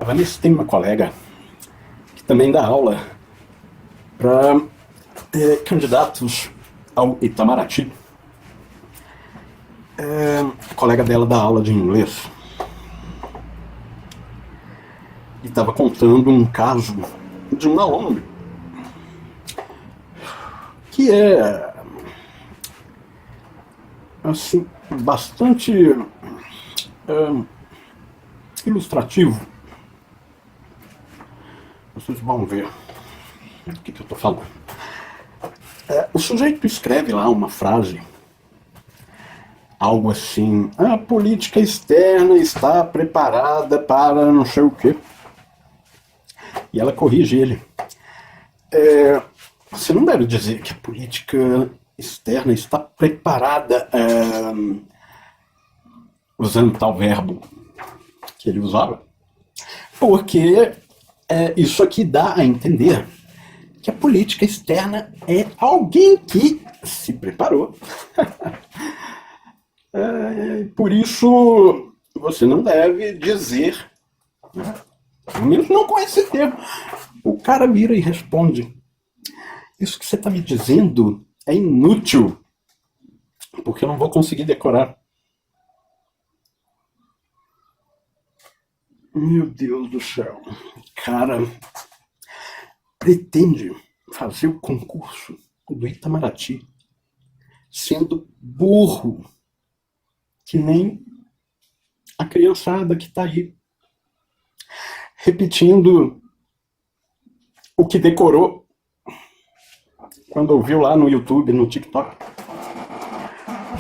Vanessa tem uma colega que também dá aula para candidatos ao Itamaraty. A colega dela dá aula de inglês e estava contando um caso de um aluno que é assim bastante ilustrativo. Vocês vão ver o que eu estou falando. O sujeito escreve lá uma frase, algo assim: a política externa está preparada para não sei o quê. E ela corrige ele. Você não deve dizer que a política externa está preparada, usando tal verbo que ele usava, porque isso aqui dá a entender que a política externa é alguém que se preparou. Por isso, você não deve dizer, né? Pelo menos não com esse termo. O cara vira e responde: isso que você está me dizendo é inútil, porque eu não vou conseguir decorar. Meu Deus do céu. O cara pretende fazer o concurso do Itamaraty sendo burro, que nem a criançada que está aí, repetindo o que decorou quando ouviu lá no YouTube, no TikTok.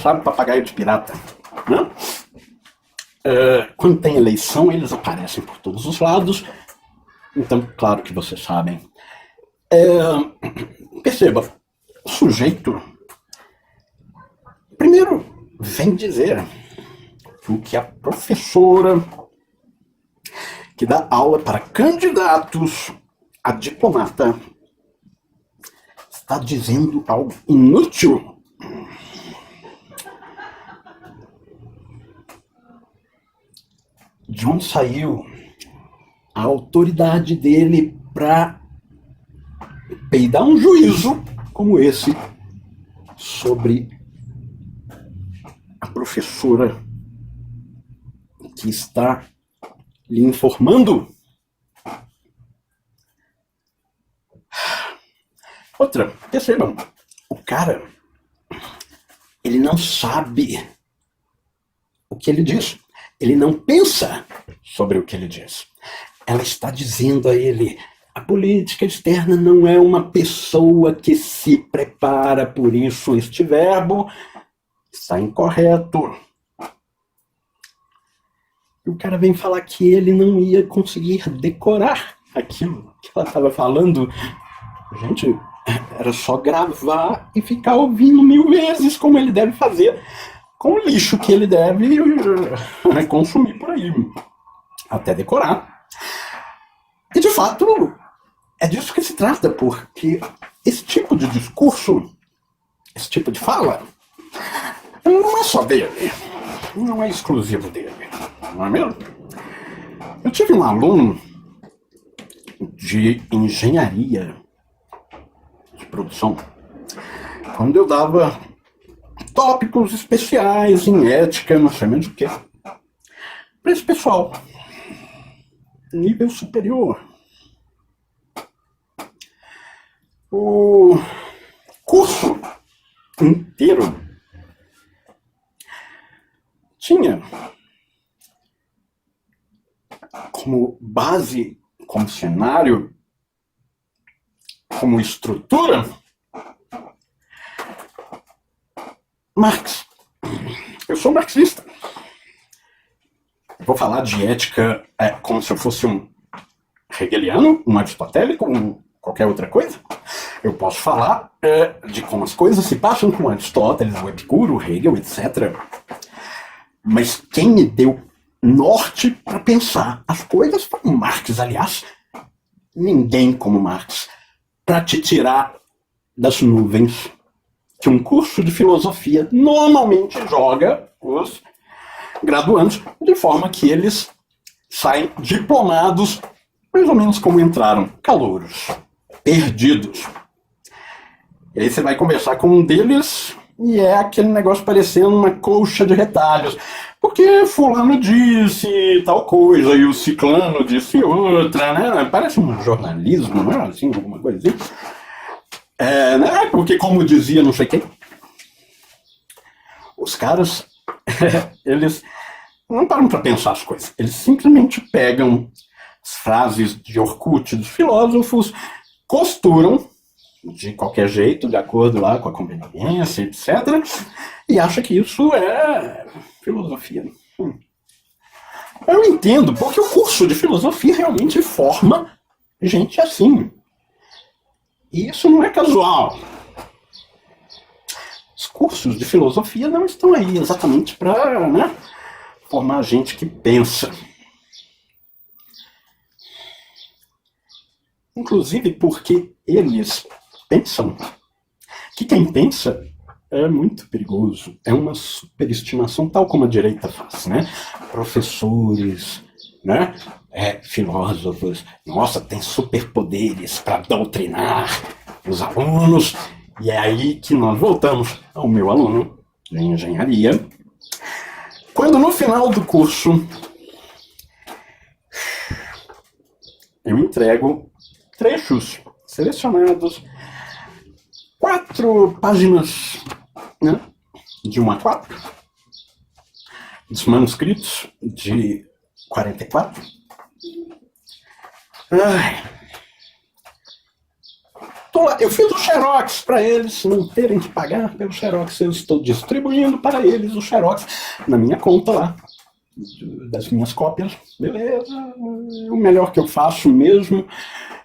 Sabe, papagaio de pirata, né? Quando tem eleição, eles aparecem por todos os lados. Então, claro que vocês sabem. Perceba, o sujeito primeiro vem dizer o que a professora que dá aula para candidatos a diplomata está dizendo algo inútil. De onde saiu a autoridade dele para peidar um juízo como esse sobre a professora que está lhe informando? Outra, percebam, o cara, ele não sabe o que ele diz. Ele não pensa sobre o que ele diz. Ela está dizendo a ele: a política externa não é uma pessoa que se prepara, por isso este verbo está incorreto. E o cara vem falar que ele não ia conseguir decorar aquilo que ela estava falando. Gente, era só gravar e ficar ouvindo 1000 vezes, como ele deve fazer com o lixo que ele deve consumir por aí, até decorar. E de fato, é disso que se trata, porque esse tipo de discurso, esse tipo de fala, não é só dele, não é exclusivo dele, não é mesmo? Eu tive um aluno de engenharia de produção, quando eu dava tópicos especiais em ética, não sei menos o que, para esse pessoal, nível superior. O curso inteiro tinha como base, como cenário, como estrutura, Marx. Eu sou marxista. Vou falar de ética como se eu fosse um hegeliano, um aristotélico, qualquer outra coisa. Eu posso falar de como as coisas se passam com Aristóteles, o Epicuro, o Hegel, etc. Mas quem me deu norte para pensar as coisas foi o Marx. Aliás, ninguém como Marx para te tirar das nuvens que um curso de filosofia normalmente joga os graduandos, de forma que eles saem diplomados, mais ou menos como entraram, calouros, perdidos. E aí você vai conversar com um deles e é aquele negócio parecendo uma colcha de retalhos. Porque fulano disse tal coisa e o ciclano disse outra, né? Parece um jornalismo, né? Assim, alguma coisa assim. Né? Porque como dizia não sei quem, os caras, eles não param para pensar as coisas. Eles simplesmente pegam as frases de Orkut dos filósofos, costuram de qualquer jeito, de acordo lá com a conveniência, etc. E acha que isso é filosofia. Eu entendo, porque o curso de filosofia realmente forma gente assim. E isso não é casual. Os cursos de filosofia não estão aí exatamente para, né, formar gente que pensa. Inclusive porque eles pensam que quem pensa é muito perigoso. É uma superestimação, tal como a direita faz, né? Professores, né? Filósofos, nossa, tem superpoderes para doutrinar os alunos. E é aí que nós voltamos ao meu aluno de engenharia. Quando no final do curso eu entrego trechos selecionados, 4 páginas, né, de 1 a 4, dos manuscritos de 44. Eu fiz o xerox para eles não terem que pagar pelo xerox. Eu estou distribuindo para eles o xerox na minha conta lá, das minhas cópias. Beleza, o melhor que eu faço mesmo.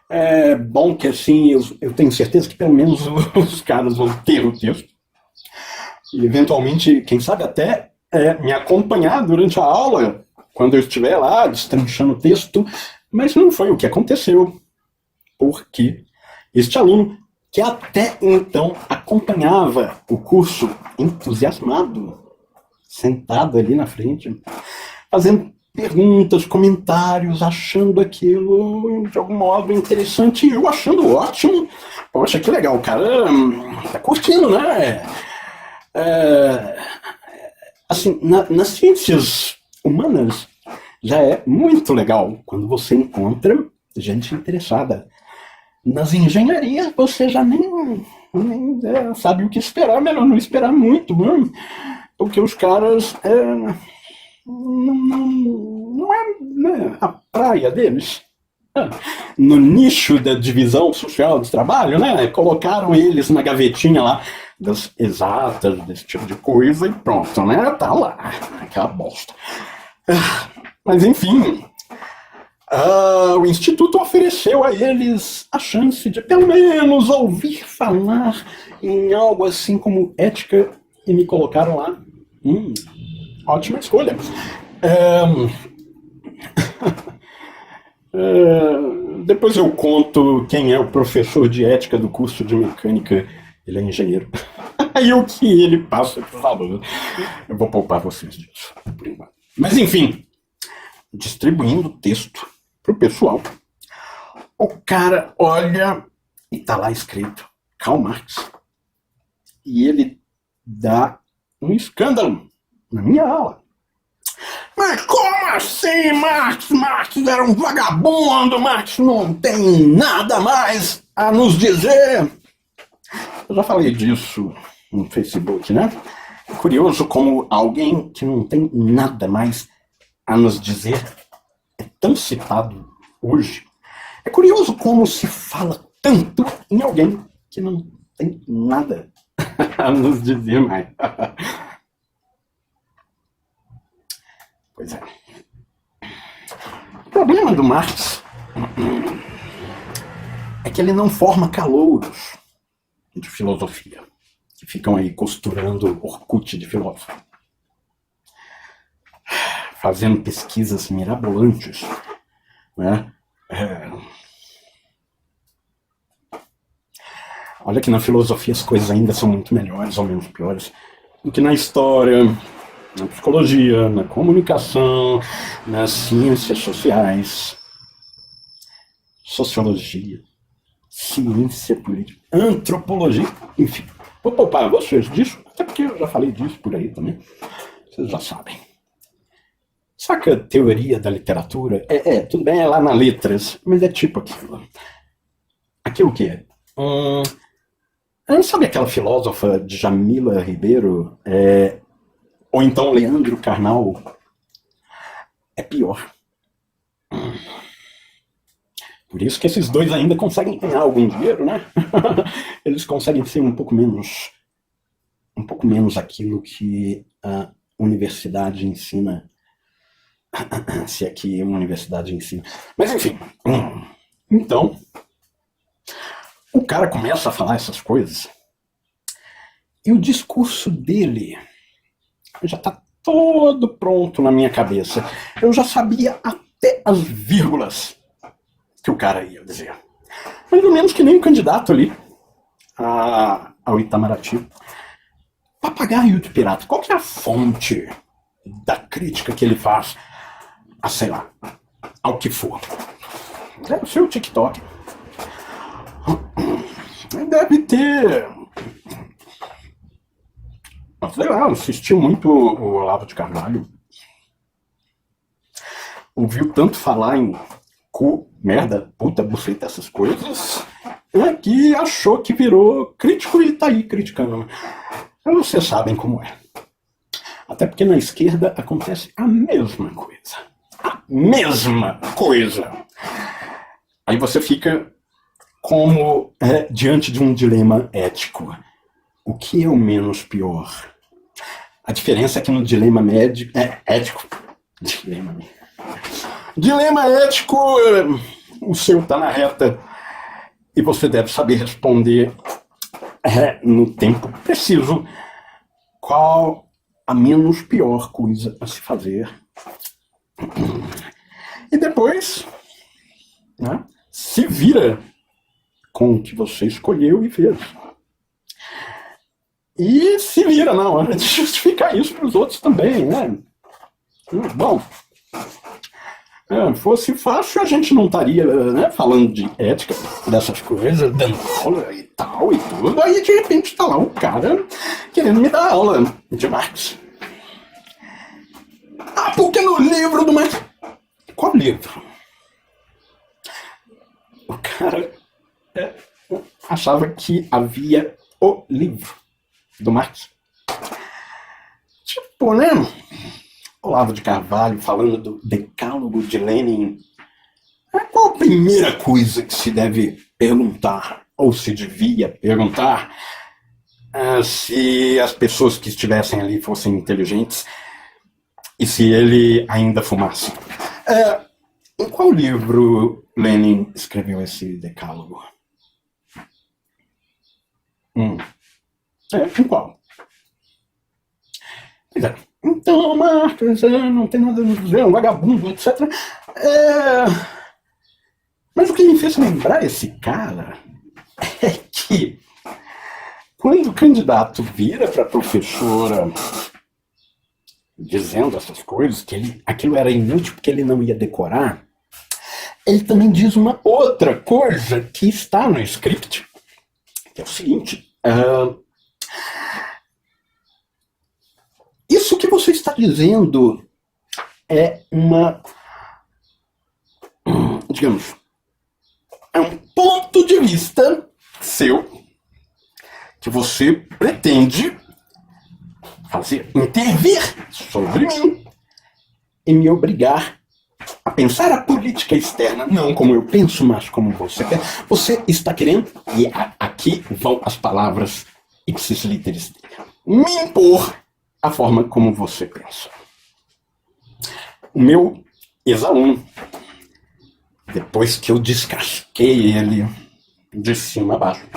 É bom que assim eu tenho certeza que pelo menos os caras vão ter o texto. E eventualmente, quem sabe até me acompanhar durante a aula, quando eu estiver lá destrinchando o texto. Mas não foi o que aconteceu. Porque este aluno, que até então acompanhava o curso entusiasmado, sentado ali na frente, fazendo perguntas, comentários, achando aquilo de algum modo interessante, e eu achando ótimo. Poxa, que legal, o cara tá curtindo, né? Assim, nas ciências humanas já é muito legal quando você encontra gente interessada. Nas engenharias você já nem sabe o que esperar, melhor não esperar muito, né? Porque os caras não é, né, a praia deles. No nicho da divisão social do trabalho, né? Colocaram eles na gavetinha lá das exatas, desse tipo de coisa, e pronto, né? Tá lá, aquela bosta. Mas enfim, o Instituto ofereceu a eles a chance de pelo menos ouvir falar em algo assim como ética e me colocaram lá. Ótima escolha. Depois eu conto quem é o professor de ética do curso de mecânica. Ele é engenheiro. E o que ele passa para os alunos. Eu vou poupar vocês disso, por enquanto. Mas enfim, distribuindo o texto pro pessoal, o cara olha e tá lá escrito Karl Marx. E ele dá um escândalo na minha aula. Mas como assim, Marx? Marx era um vagabundo, Marx não tem nada mais a nos dizer. Eu já falei disso no Facebook, né? É curioso como alguém que não tem nada mais a nos dizer é tão citado hoje. É curioso como se fala tanto em alguém que não tem nada a nos dizer mais. Pois é. O problema do Marx é que ele não forma calouros de filosofia que ficam aí costurando Orkut de filósofo, fazendo pesquisas mirabolantes, né? Olha que na filosofia as coisas ainda são muito melhores ou menos piores do que na história, na psicologia, na comunicação, nas ciências sociais, sociologia, ciência política, antropologia, enfim. Vou poupar vocês disso, até porque eu já falei disso por aí também. Vocês já sabem. Saca a teoria da literatura? Tudo bem, é lá na letras, mas é tipo aquilo. Aquilo o quê? Sabe aquela filósofa Djamila Ribeiro? Ou então Leandro Carnal? É pior. Por isso que esses dois ainda conseguem ganhar algum dinheiro, né? Eles conseguem ser um pouco menos aquilo que a universidade ensina. Se é que uma universidade ensina. Mas enfim. Então, o cara começa a falar essas coisas e o discurso dele já está todo pronto na minha cabeça. Eu já sabia até as vírgulas que o cara ia dizer. Mais ou menos que nem o candidato ali ao Itamaraty. Papagaio de pirata. Qual que é a fonte da crítica que ele faz a, sei lá, ao que for? Deve ser o TikTok. Deve ter... sei lá, assisti muito o Olavo de Carvalho. Ouviu tanto falar em cu, merda, puta, buceta, essas coisas, que achou que virou crítico e tá aí criticando. Vocês sabem como é. Até porque na esquerda acontece a mesma coisa. A mesma coisa. Aí você fica como diante de um dilema ético. O que é o menos pior? A diferença é que no dilema ético... Dilema ético, o seu tá na reta e você deve saber responder no tempo preciso qual a menos pior coisa a se fazer. E depois, né, se vira com o que você escolheu e fez. E se vira na hora de justificar isso para os outros também, né? Bom, fosse fácil, a gente não estaria, né, falando de ética, dessas coisas, dando aula e tal e tudo. Aí de repente está lá o cara querendo me dar aula de Marx. Porque no livro do Marx... Qual livro? O cara achava que havia o livro do Marx. Tipo, né? Olavo de Carvalho falando do Decálogo de Lenin. Qual a primeira coisa que se deve perguntar, ou se devia perguntar, se as pessoas que estivessem ali fossem inteligentes e se ele ainda fumasse? Em qual livro Lenin escreveu esse decálogo? Em qual? Pois é. Então, Marx não tem nada a dizer, é um vagabundo, etc. Mas o que me fez lembrar esse cara é que quando o candidato vira para a professora dizendo essas coisas, que aquilo era inútil porque ele não ia decorar, ele também diz uma outra coisa que está no script, que é o seguinte: isso que você está dizendo é digamos, é um ponto de vista seu que você pretende intervir sobre mim e me obrigar a pensar a política externa, não como eu penso, mas como você quer. Você está querendo, e aqui vão as palavras ipsis literis, me impor a forma como você pensa. O meu ex-aluno, depois que eu descasquei ele de cima a baixo,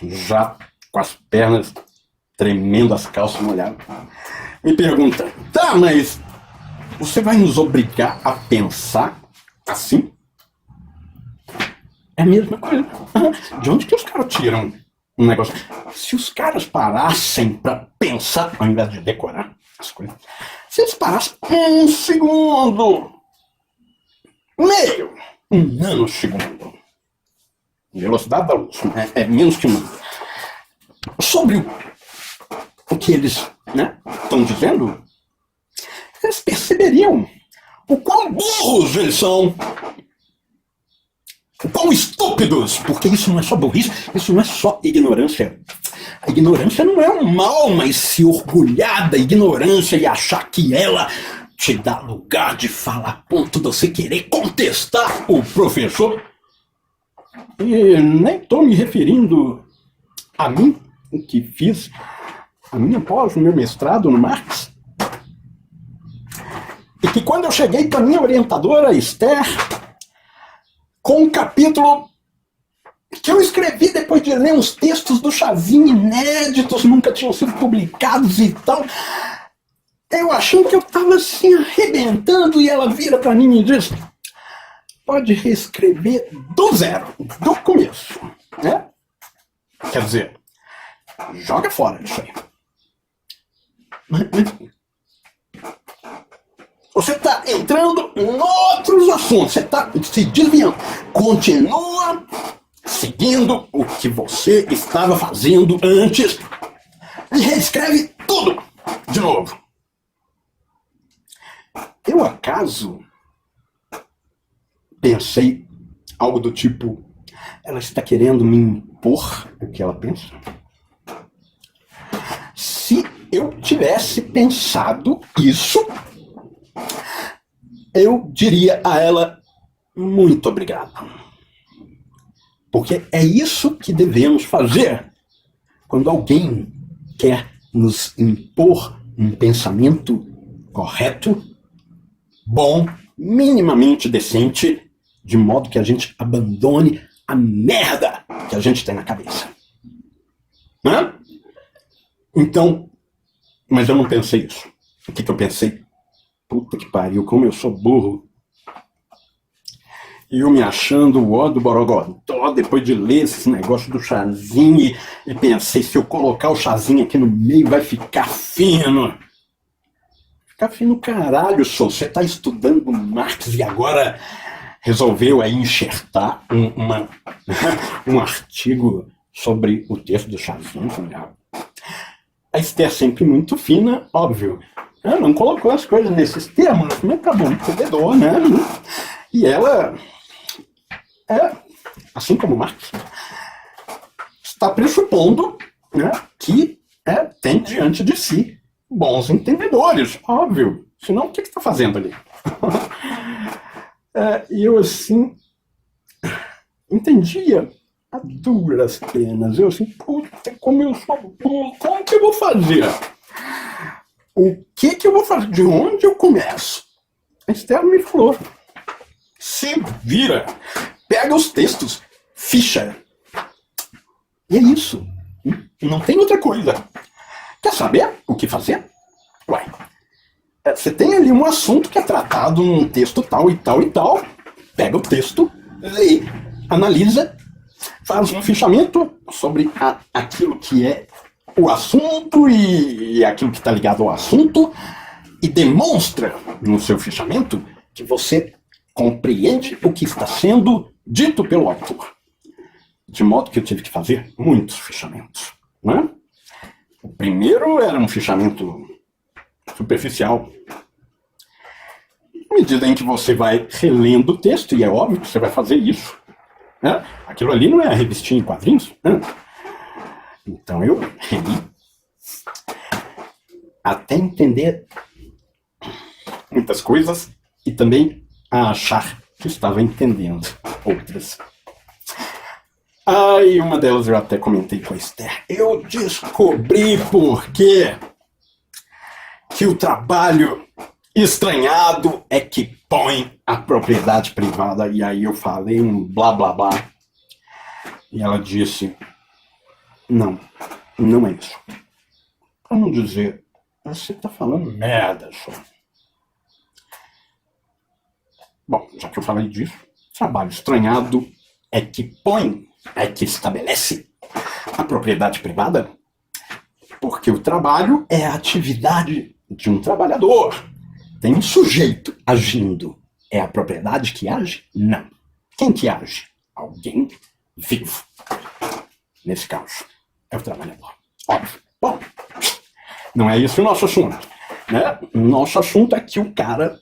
já com as pernas tremendo, as calças molhadas, me pergunta: tá, mas você vai nos obrigar a pensar assim? É a mesma coisa. De onde que os caras tiram um negócio. Se os caras parassem pra pensar, ao invés de decorar as coisas, se eles parassem um segundo, meio, um nanosegundo, velocidade da luz, é menos que um. Sobre o que eles estão dizendo, eles perceberiam o quão burros eles são, o quão estúpidos, porque isso não é só burrice, isso não é só ignorância. A ignorância não é um mal, mas se orgulhar da ignorância e achar que ela te dá lugar de falar a ponto de você querer contestar o professor. E nem estou me referindo a mim, que fiz a minha pós, o meu mestrado no Marx, e que quando eu cheguei para minha orientadora, Esther, com um capítulo que eu escrevi depois de ler uns textos do Chazinho inéditos, nunca tinham sido publicados e tal, eu achando que eu estava assim, arrebentando, e ela vira para mim e diz: pode reescrever do zero, do começo, né? Quer dizer, joga fora isso aí. Mas você está entrando em outros assuntos, você está se desviando. Continua seguindo o que você estava fazendo antes e reescreve tudo de novo. Eu acaso pensei algo do tipo: ela está querendo me impor o que ela pensa? Se eu tivesse pensado isso, eu diria a ela: muito obrigado. Porque é isso que devemos fazer quando alguém quer nos impor um pensamento correto, bom, minimamente decente, de modo que a gente abandone a merda que a gente tem na cabeça. Né? Então, mas eu não pensei isso. O que eu pensei? Puta que pariu, como eu sou burro. E eu me achando o ó do Borogodó, depois de ler esse negócio do Chazinho, e pensei: se eu colocar o Chazinho aqui no meio, vai ficar fino. Ficar fino caralho, só. Você tá estudando Marx e agora resolveu aí enxertar um artigo sobre o texto do Chazinho. A Esther é sempre muito fina, óbvio. Ela não colocou as coisas nesses termos, mas tá bom, entendedor, né? E ela, assim como Marx, está pressupondo, né, que tem diante de si bons entendedores, óbvio. Senão, o que você está fazendo ali? E eu, assim, entendia a duras penas. Eu, assim, puta, como eu sou burro, como que eu vou fazer? O que eu vou fazer? De onde eu começo? A Esther me falou: se vira, pega os textos, ficha. E é isso. Não tem outra coisa. Quer saber o que fazer? Ué, você tem ali um assunto que é tratado num texto tal e tal e tal. Pega o texto, lê, analisa, faz um fichamento sobre aquilo que é o assunto e aquilo que está ligado ao assunto, e demonstra no seu fichamento que você compreende o que está sendo dito pelo autor. De modo que eu tive que fazer muitos fichamentos. Né? O primeiro era um fichamento superficial. À medida em que você vai relendo o texto, e é óbvio que você vai fazer isso, né? Aquilo ali não é a revistinha em quadrinhos. Né? Então eu reli até entender muitas coisas e também a achar que estava entendendo outras. E uma delas eu até comentei com a Esther. Eu descobri por quê que o trabalho estranhado é que põe a propriedade privada. E aí eu falei um blá blá blá. E ela disse: não é isso. Pra não dizer, você tá falando merda, só. Bom, já que eu falei disso, trabalho estranhado é que põe, é que estabelece a propriedade privada? Porque o trabalho é a atividade de um trabalhador. Tem um sujeito agindo. É a propriedade que age? Não. Quem que age? Alguém vivo. Nesse caso, é o trabalhador. Óbvio. Bom, não é esse o nosso assunto. Né? Nosso assunto é que o cara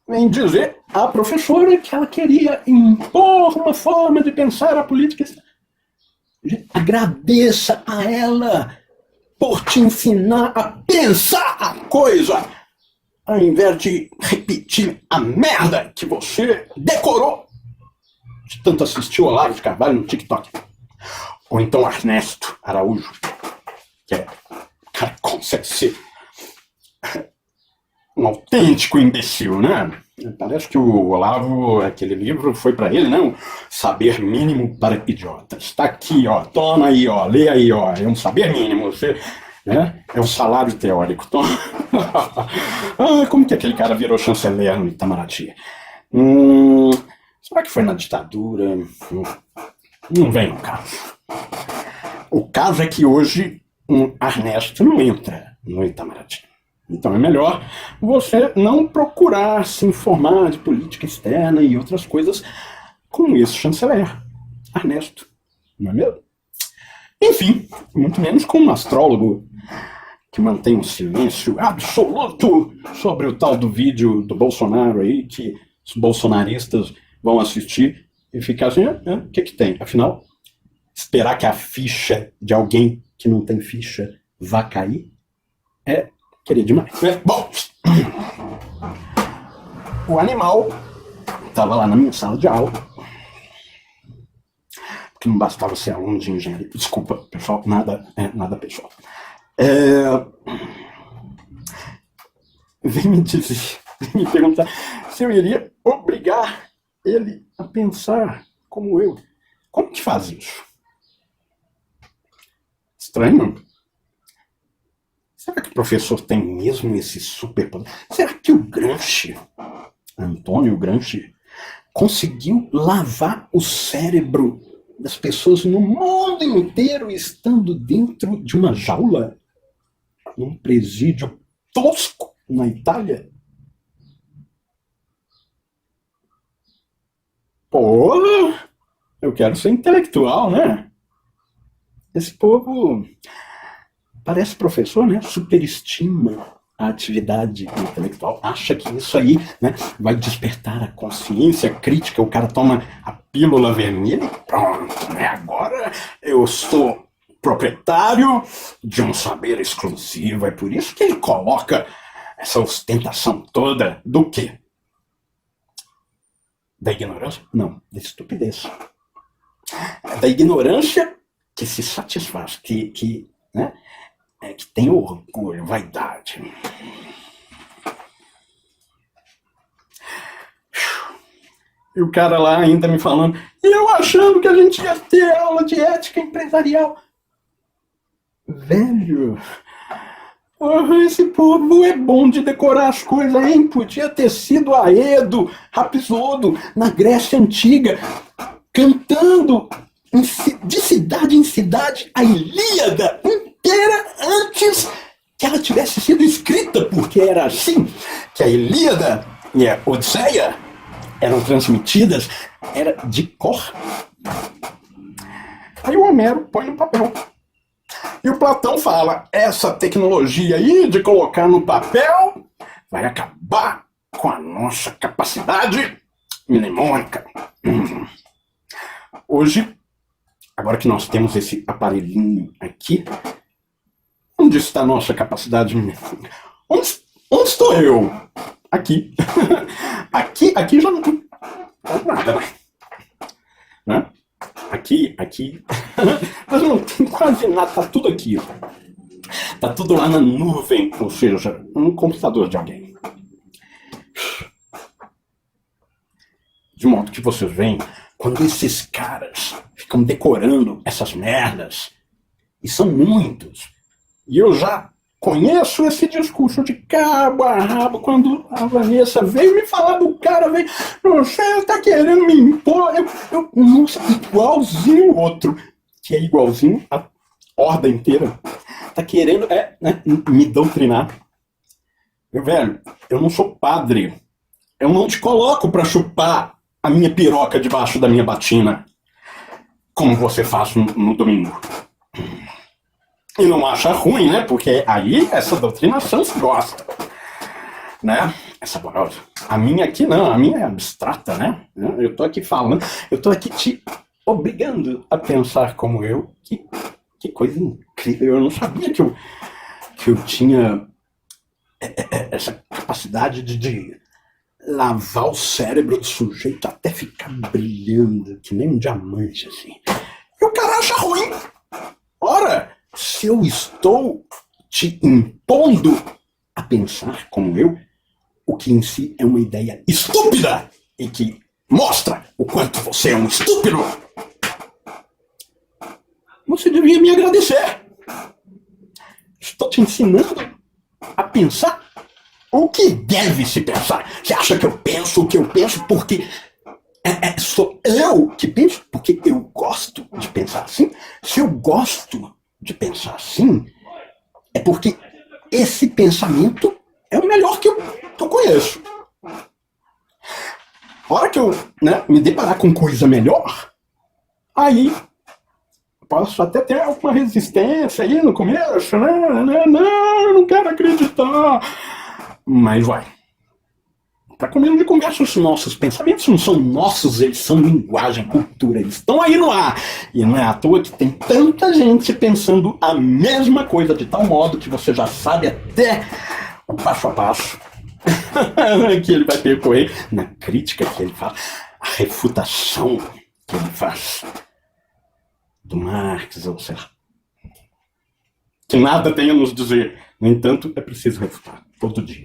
vem dizer à professora que ela queria impor uma forma de pensar a política. Agradeça a ela por te ensinar a pensar a coisa, ao invés de repetir a merda que você decorou de tanto assistir o Olavo de Carvalho no TikTok. Ou então Ernesto Araújo, que é o cara que consegue ser um autêntico imbecil, né? Parece que o Olavo, aquele livro, foi pra ele, não? Saber mínimo para idiotas. Tá aqui, ó, toma aí, ó, lê aí, ó, é um saber mínimo, você, né? É um salário teórico. Toma. Como que aquele cara virou chanceler no Itamaraty? Será que foi na ditadura? Não vem o caso. O caso é que hoje Ernesto não entra no Itamaraty. Então é melhor você não procurar se informar de política externa e outras coisas com esse chanceler, Ernesto, não é mesmo? Enfim, muito menos com um astrólogo que mantém um silêncio absoluto sobre o tal do vídeo do Bolsonaro aí, que os bolsonaristas vão assistir e ficar assim, o que tem? Afinal, esperar que a ficha de alguém que não tem ficha vá cair é querer demais. Bom, o animal estava lá na minha sala de aula, porque não bastava ser aluno de engenharia. Desculpa, pessoal, nada pessoal. Vem me perguntar se eu iria obrigar ele a pensar como eu. Como que faz isso? Estranho. Será que o professor tem mesmo esse superpoder? Será que o Gramsci, Antônio Gramsci, conseguiu lavar o cérebro das pessoas no mundo inteiro estando dentro de uma jaula? Num presídio tosco na Itália? Pô, eu quero ser intelectual, né? Esse povo... Parece professor, né? Superestima a atividade intelectual, acha que isso aí, né, vai despertar a consciência crítica, o cara toma a pílula vermelha e pronto, né? Agora eu sou proprietário de um saber exclusivo, é por isso que ele coloca essa ostentação toda do quê? Da ignorância? Não, da estupidez. Da ignorância que se satisfaz, né? Que tem orgulho, vaidade. E o cara lá ainda me falando, e eu achando que a gente ia ter aula de ética empresarial. Velho, esse povo é bom de decorar as coisas, hein? Podia ter sido Aedo, Rapsodo, na Grécia Antiga, cantando de cidade em cidade a Ilíada inteira antes que ela tivesse sido escrita, porque era assim que a Ilíada e a Odisseia eram transmitidas, era de cor. Aí o Homero põe no papel. E o Platão fala, essa tecnologia aí de colocar no papel vai acabar com a nossa capacidade mnemônica. Hoje, agora que nós temos esse aparelhinho aqui, onde está a nossa capacidade mnemônica? Onde estou eu? Aqui. aqui já não tem nada, né? Aqui, mas não tem quase nada, tá tudo aqui, ó. Tá tudo lá na nuvem, ou seja, no computador de alguém. De modo que vocês veem, quando esses caras ficam decorando essas merdas, e são muitos, e eu já conheço esse discurso de cabo a rabo, quando a Vanessa veio me falar do cara, você tá querendo me impor, nossa, igualzinho o outro, que é igualzinho a horda inteira, tá querendo né, me doutrinar. Meu velho, eu não sou padre. Eu não te coloco pra chupar a minha piroca debaixo da minha batina, como você faz no domingo. E não acha ruim, né? Porque aí essa doutrinação se gosta. Né? É saborosa. A minha aqui não, a minha é abstrata, né? Eu tô aqui falando, eu tô aqui te obrigando a pensar como eu. Que coisa incrível. Eu não sabia que eu tinha essa capacidade de lavar o cérebro do sujeito até ficar brilhando, que nem um diamante, assim. E o cara acha ruim. Ora, se eu estou te impondo a pensar como eu, o que em si é uma ideia estúpida e que mostra o quanto você é um estúpido, você devia me agradecer. Estou te ensinando a pensar o que deve se pensar. Você acha que eu penso o que eu penso porque sou eu que penso? Porque eu gosto de pensar assim? Se eu gosto de pensar assim, é porque esse pensamento é o melhor que eu conheço. A hora que eu me deparar com coisa melhor, aí posso até ter alguma resistência aí no começo, né? Não, eu não quero acreditar. Mas vai. Para começo de conversa, os nossos pensamentos não são nossos, eles são linguagem, cultura, eles estão aí no ar. E não é à toa que tem tanta gente pensando a mesma coisa, de tal modo que você já sabe até o passo a passo que ele vai percorrer na crítica que ele faz, a refutação que ele faz do Marx, ou seja, que nada tem a nos dizer. No entanto, é preciso refutar todo dia.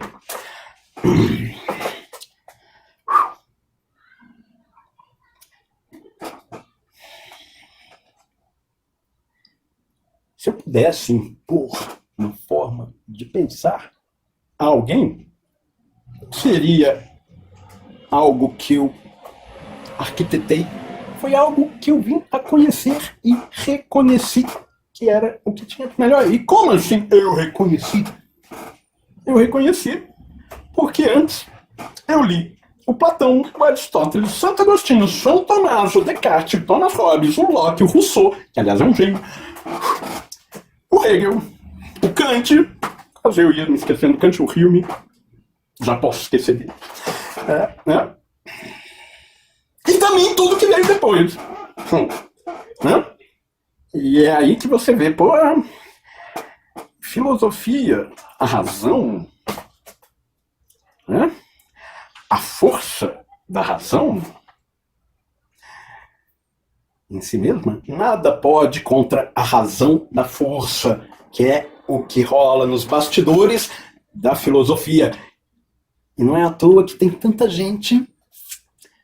Se eu pudesse impor uma forma de pensar a alguém, seria algo que eu arquitetei, foi algo que eu vim a conhecer e reconheci que era o que tinha de melhor. E como assim eu reconheci? Eu reconheci porque antes eu li o Platão, o Aristóteles, Santo Agostinho, São Tomás, o Descartes, Thomas Hobbes, o Locke, o Rousseau, que aliás é um gênio, o Hegel, o Kant, caso eu ia me esquecendo do Kant, o Hume, já posso esquecer dele. Né? E também tudo que veio depois. Né? E é aí que você vê, pô, a filosofia, a razão, né? A força da razão em si mesma, nada pode contra a razão da força, que é o que rola nos bastidores da filosofia. E não é à toa que tem tanta gente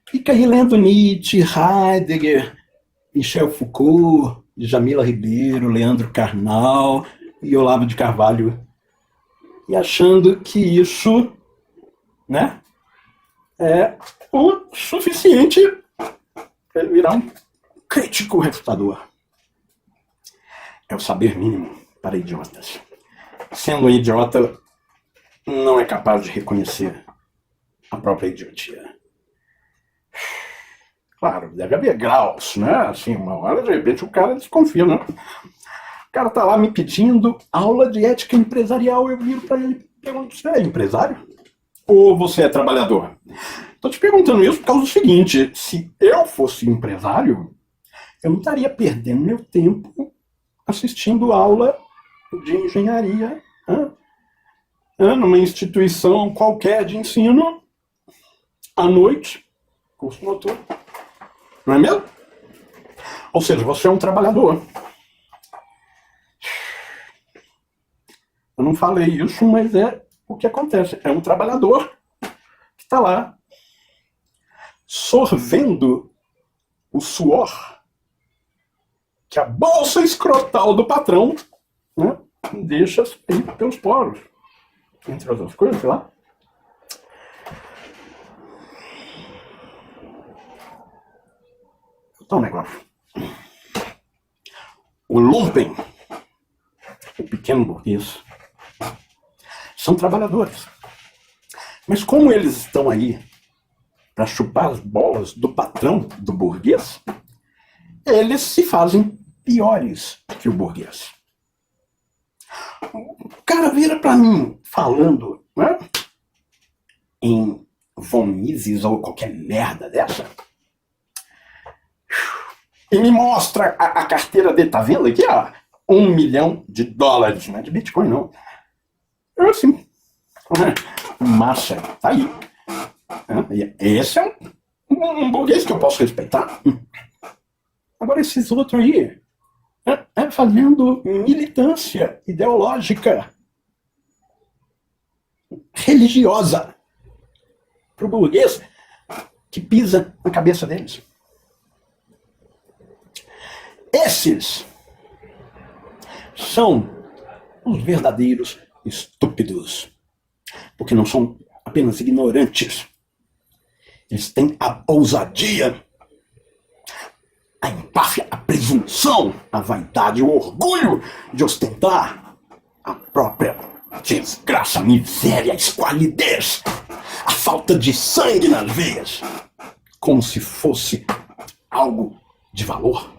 que fica aí lendo Nietzsche, Heidegger, Michel Foucault, Jamila Ribeiro, Leandro Carnal e Olavo de Carvalho, e achando que isso, né, é o suficiente para ele virar um crítico refutador. É o saber mínimo para idiotas. Sendo um idiota, não é capaz de reconhecer a própria idiotia. Claro, deve haver graus, né? Assim, uma hora, de repente, o cara desconfia, né? O cara tá lá me pedindo aula de ética empresarial, eu viro para ele e pergunto, você é empresário? Ou você é trabalhador? Tô te perguntando isso por causa do seguinte, se eu fosse empresário, eu não estaria perdendo meu tempo assistindo aula de engenharia, numa instituição qualquer de ensino, à noite, curso noturno. Não é mesmo? Ou seja, você é um trabalhador. Eu não falei isso, mas é o que acontece. É um trabalhador que está lá sorvendo o suor que a bolsa escrotal do patrão, né, deixa sair pelos poros. Entre outras coisas, sei lá. Então, um negócio. O lumpen, o pequeno burguês, são trabalhadores. Mas como eles estão aí para chupar as bolas do patrão do burguês, eles se fazem piores que o burguês. O cara vira para mim falando, né, em von Mises ou qualquer merda dessa, e me mostra a carteira dele, tá vendo aqui, ó, $1 milhão, não é de Bitcoin não. Eu assim, massa, tá aí. Esse é um burguês que eu posso respeitar. Agora esses outros aí, fazendo militância ideológica, religiosa, pro burguês que pisa na cabeça deles. Esses são os verdadeiros estúpidos, porque não são apenas ignorantes. Eles têm a ousadia, a empáfia, a presunção, a vaidade, o orgulho de ostentar a própria desgraça, a miséria, a esqualidez, a falta de sangue nas veias, como se fosse algo de valor.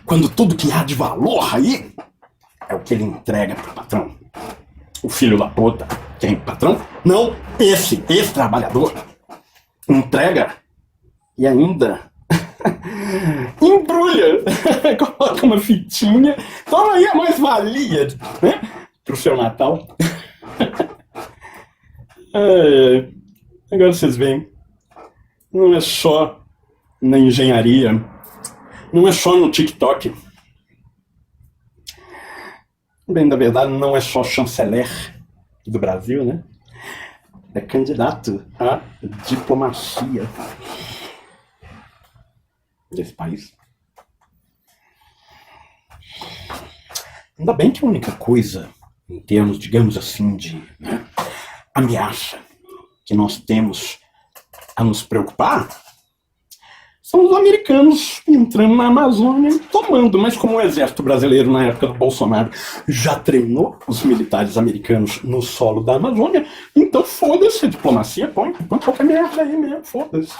Quando tudo que há de valor aí é o que ele entrega pro patrão. O filho da puta, quem é o patrão? Não, esse trabalhador entrega e ainda embrulha, coloca uma fitinha, toma aí a mais-valia, né, pro seu Natal. Agora vocês veem, não é só na engenharia, não é só no TikTok. Bem, na verdade, não é só chanceler do Brasil, né? É candidato à diplomacia desse país. Ainda bem que a única coisa, em termos, digamos assim, de ameaça que nós temos a nos preocupar são os americanos entrando na Amazônia e tomando. Mas como o exército brasileiro, na época do Bolsonaro, já treinou os militares americanos no solo da Amazônia, então foda-se a diplomacia, põe qualquer merda aí mesmo, foda-se.